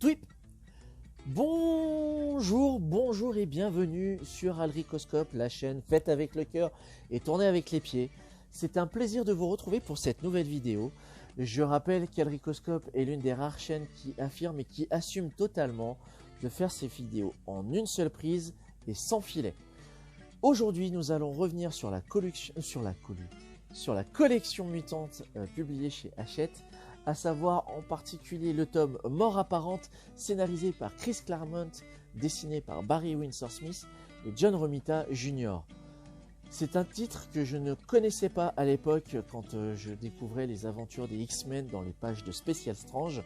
Twip. Bonjour et bienvenue sur Aldricoscope, la chaîne faite avec le cœur et tournée avec les pieds. C'est un plaisir de vous retrouver pour cette nouvelle vidéo. Je rappelle qu'Aldricoscope est l'une des rares chaînes qui affirme et qui assume totalement de faire ses vidéos en une seule prise et sans filet. Aujourd'hui, nous allons revenir sur la collection mutante publiée chez Hachette, à savoir en particulier le tome Mort apparente, scénarisé par Chris Claremont, dessiné par Barry Windsor Smith et John Romita Jr. C'est un titre que je ne connaissais pas à l'époque quand je découvrais les aventures des X-Men dans les pages de Special Strange.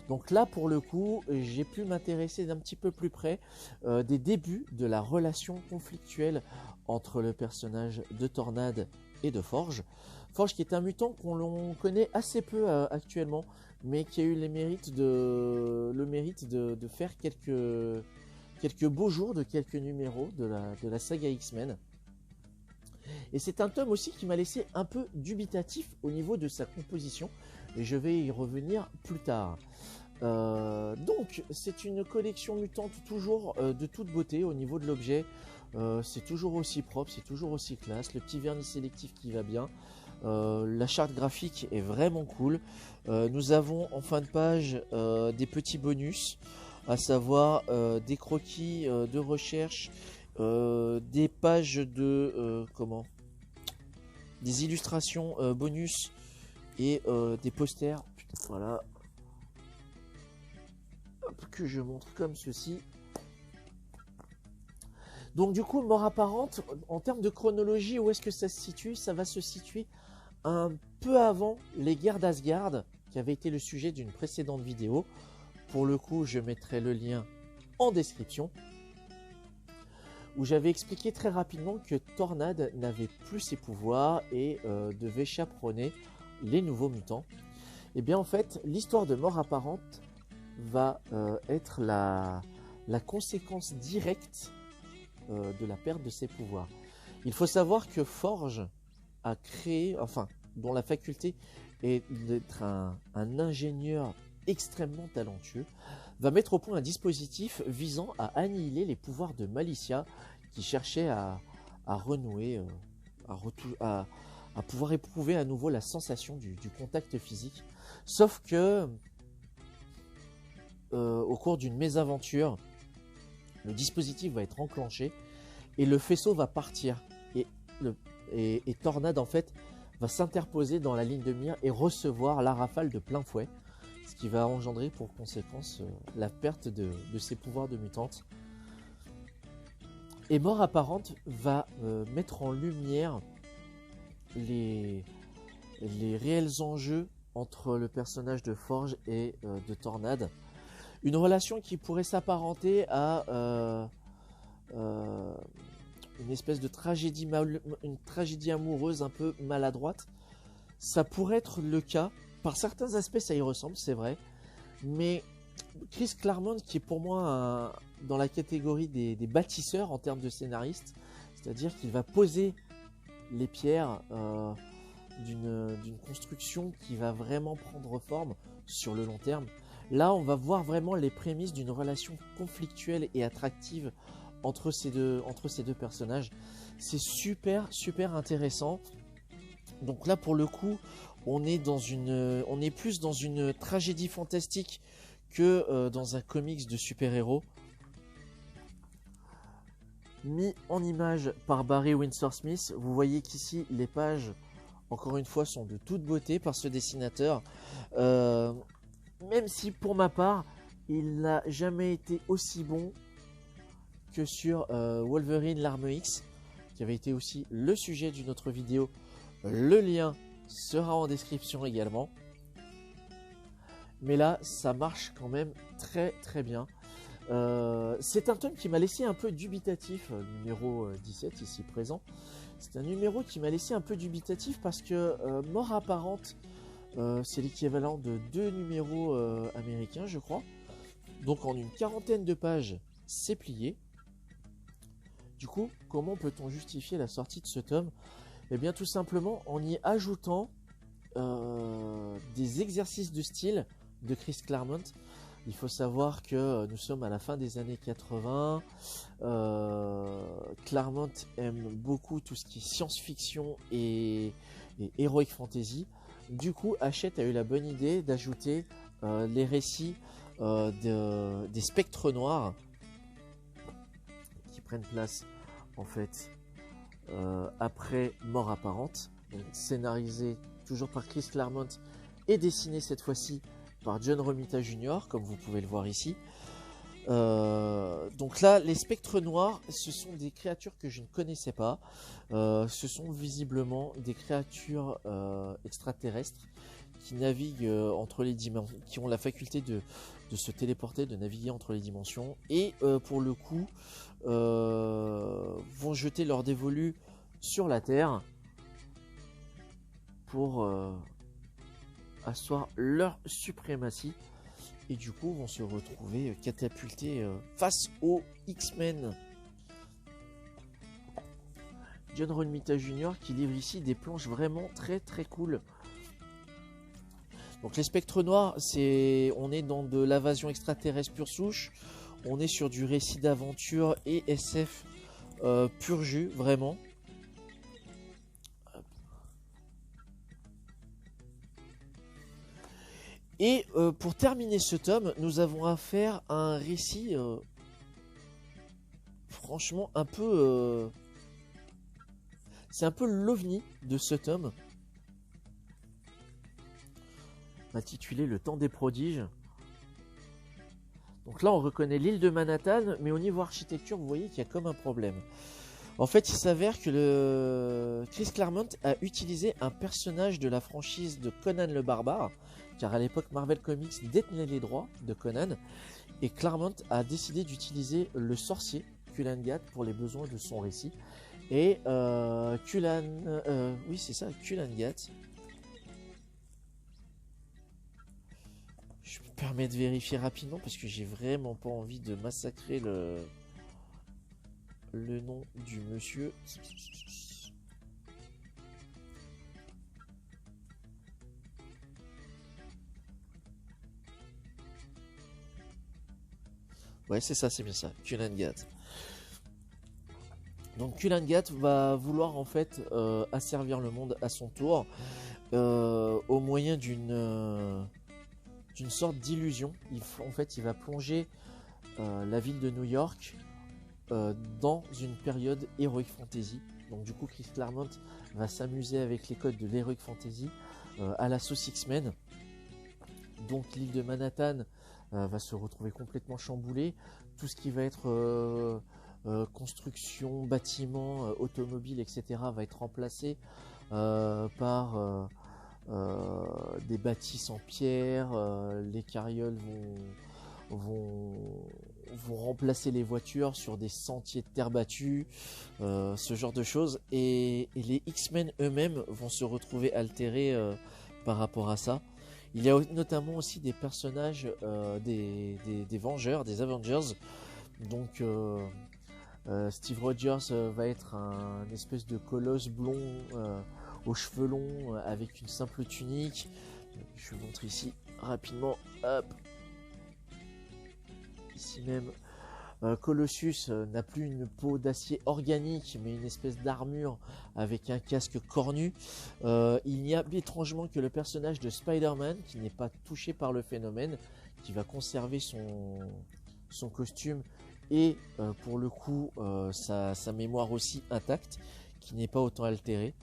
Donc là, pour le coup, j'ai pu m'intéresser d'un petit peu plus près des débuts de la relation conflictuelle entre le personnage de Tornade et de Forge. Forge qui est un mutant qu'on connaît assez peu actuellement, mais qui a eu le mérite de faire quelques beaux jours de quelques numéros de la saga X-Men. Et c'est un tome aussi qui m'a laissé un peu dubitatif au niveau de sa composition, et je vais y revenir plus tard. Donc c'est une collection mutante toujours de toute beauté au niveau de l'objet. C'est toujours aussi propre, c'est toujours aussi classe, le petit vernis sélectif qui va bien. La charte graphique est vraiment cool. Nous avons en fin de page des petits bonus, à savoir des croquis de recherche, des pages de des illustrations bonus et des posters. Voilà, hop, que je montre comme ceci. Donc du coup, Mort apparente, en termes de chronologie, où est-ce que ça se situe? Ça va se situer un peu avant les guerres d'Asgard, qui avait été le sujet d'une précédente vidéo. Pour le coup, je mettrai le lien en description, où j'avais expliqué très rapidement que Tornade n'avait plus ses pouvoirs et devait chaperonner les nouveaux mutants. Et bien en fait, l'histoire de Mort apparente va être la conséquence directe de la perte de ses pouvoirs. Il faut savoir que Forge a créé, dont la faculté est d'être un ingénieur extrêmement talentueux, va mettre au point un dispositif visant à annihiler les pouvoirs de Malicia, qui cherchait à renouer, à pouvoir éprouver à nouveau la sensation du contact physique. Sauf que au cours d'une mésaventure, le dispositif va être enclenché et le faisceau va partir, et Tornade en fait va s'interposer dans la ligne de mire et recevoir la rafale de plein fouet, ce qui va engendrer pour conséquence la perte de ses pouvoirs de mutante. Et Mort apparente va mettre en lumière les réels enjeux entre le personnage de Forge et de Tornade. Une relation qui pourrait s'apparenter à une espèce de tragédie, une tragédie amoureuse un peu maladroite. Ça pourrait être le cas. Par certains aspects, ça y ressemble, c'est vrai. Mais Chris Claremont, qui est pour moi dans la catégorie des bâtisseurs en termes de scénariste, c'est-à-dire qu'il va poser les pierres d'une construction qui va vraiment prendre forme sur le long terme. Là, on va voir vraiment les prémices d'une relation conflictuelle et attractive entre ces deux personnages. C'est super intéressant. Donc là, pour le coup, on est plus dans une tragédie fantastique que dans un comics de super-héros. Mis en image par Barry Windsor Smith, vous voyez qu'ici, les pages, encore une fois, sont de toute beauté par ce dessinateur. Même si pour ma part, il n'a jamais été aussi bon que sur Wolverine l'Arme X, qui avait été aussi le sujet d'une autre vidéo. Le lien sera en description également. Mais là, ça marche quand même très bien. C'est un tome qui m'a laissé un peu dubitatif, numéro 17 ici présent. C'est un numéro qui m'a laissé un peu dubitatif parce que Mort apparente, c'est l'équivalent de 2 numéros américains, je crois. Donc en une quarantaine de pages, c'est plié. Du coup, comment peut-on justifier la sortie de ce tome? Eh bien tout simplement en y ajoutant des exercices de style de Chris Claremont Il faut savoir que nous sommes à la fin des années 80. Claremont aime beaucoup tout ce qui est science-fiction et heroic fantasy. Du coup, Hachette a eu la bonne idée d'ajouter les récits des spectres noirs qui prennent place en fait après Mort Apparente, donc scénarisé toujours par Chris Claremont et dessiné cette fois-ci par John Romita Jr., comme vous pouvez le voir ici. Donc là, les spectres noirs, ce sont des créatures que je ne connaissais pas. Ce sont visiblement des créatures extraterrestres qui naviguent entre les dimensions, qui ont la faculté de se téléporter, de naviguer entre les dimensions, et pour le coup, vont jeter leur dévolu sur la Terre pour asseoir leur suprématie. Et du coup vont se retrouver catapultés face aux X-Men. John Romita Jr. qui livre ici des planches vraiment très très cool. Donc les spectres noirs, on est dans de l'invasion extraterrestre pure souche. On est sur du récit d'aventure et SF pur jus, vraiment. Et pour terminer ce tome, nous avons affaire à un récit franchement un peu... c'est un peu l'ovni de ce tome, intitulé Le Temps des Prodiges. Donc là on reconnaît l'île de Manhattan, mais au niveau architecture vous voyez qu'il y a comme un problème. En fait, il s'avère que Chris Claremont a utilisé un personnage de la franchise de Conan le Barbare, car à l'époque Marvel Comics détenait les droits de Conan, et Claremont a décidé d'utiliser le sorcier Kulan-Gath pour les besoins de son récit. Et oui c'est ça, Kulan-Gath. Je me permets de vérifier rapidement parce que j'ai vraiment pas envie de massacrer le nom du monsieur. Ouais, c'est ça, c'est bien ça, Kulan-Gath. Donc Kulan-Gath va vouloir en fait asservir le monde à son tour au moyen d'une sorte d'illusion. En fait, il va plonger la ville de New York dans une période heroic fantasy. Donc du coup, Chris Claremont va s'amuser avec les codes de l'heroic fantasy à la sauce X-Men. Donc l'île de Manhattan va se retrouver complètement chamboulée. Tout ce qui va être construction, bâtiments, automobiles, etc. va être remplacé par des bâtisses en pierre. Les carrioles vont remplacer les voitures sur des sentiers de terre battue, ce genre de choses. Et les X-Men eux-mêmes vont se retrouver altérés par rapport à ça. Il y a notamment aussi des personnages des Vengeurs, des Avengers. Donc Steve Rogers va être un espèce de colosse blond aux cheveux longs avec une simple tunique. Je vous montre ici rapidement. Hop. Ici même. Colossus n'a plus une peau d'acier organique mais une espèce d'armure avec un casque cornu. Il n'y a étrangement que le personnage de Spider-Man qui n'est pas touché par le phénomène, qui va conserver son costume et pour le coup sa mémoire aussi intacte, qui n'est pas autant altérée.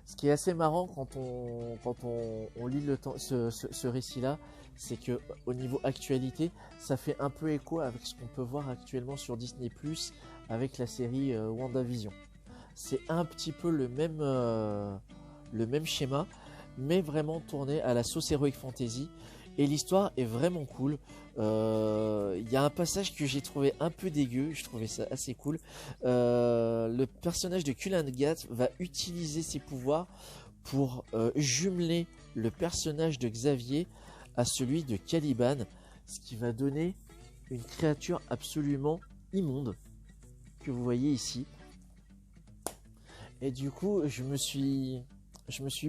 Ce qui est assez marrant quand on lit ce récit-là, c'est que au niveau actualité, ça fait un peu écho avec ce qu'on peut voir actuellement sur Disney+, avec la série WandaVision. C'est un petit peu le même schéma, mais vraiment tourné à la sauce Heroic Fantasy. Et l'histoire est vraiment cool. Il y a un passage que j'ai trouvé un peu dégueu, je trouvais ça assez cool. Le personnage de Kulan-Gath va utiliser ses pouvoirs pour jumeler le personnage de Xavier à celui de Caliban, ce qui va donner une créature absolument immonde que vous voyez ici. Et du coup, je me suis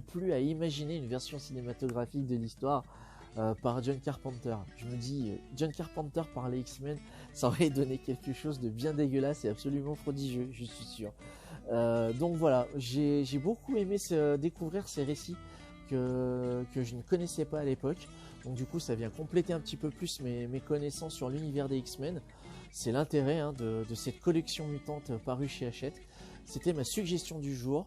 plu à imaginer une version cinématographique de l'histoire par John Carpenter. Je me dis, John Carpenter par les X-Men, ça aurait donné quelque chose de bien dégueulasse et absolument prodigieux, je suis sûr. Donc voilà, j'ai beaucoup aimé découvrir ces récits que je ne connaissais pas à l'époque. Donc du coup, ça vient compléter un petit peu plus mes connaissances sur l'univers des X-Men. C'est l'intérêt de cette collection mutante parue chez Hachette. C'était ma suggestion du jour.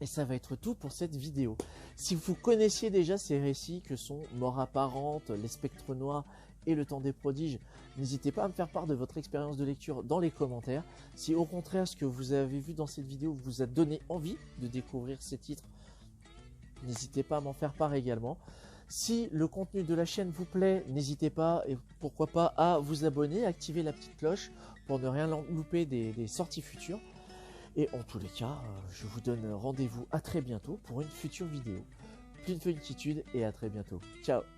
Et ça va être tout pour cette vidéo. Si vous connaissiez déjà ces récits que sont Mort apparente, Les Spectres Noirs et Le Temps des Prodiges, n'hésitez pas à me faire part de votre expérience de lecture dans les commentaires. Si au contraire ce que vous avez vu dans cette vidéo vous a donné envie de découvrir ces titres, n'hésitez pas à m'en faire part également. Si le contenu de la chaîne vous plaît, n'hésitez pas et pourquoi pas à vous abonner, activer la petite cloche pour ne rien louper des sorties futures. Et en tous les cas, je vous donne rendez-vous à très bientôt pour une future vidéo. Plein de inquiétude et à très bientôt. Ciao!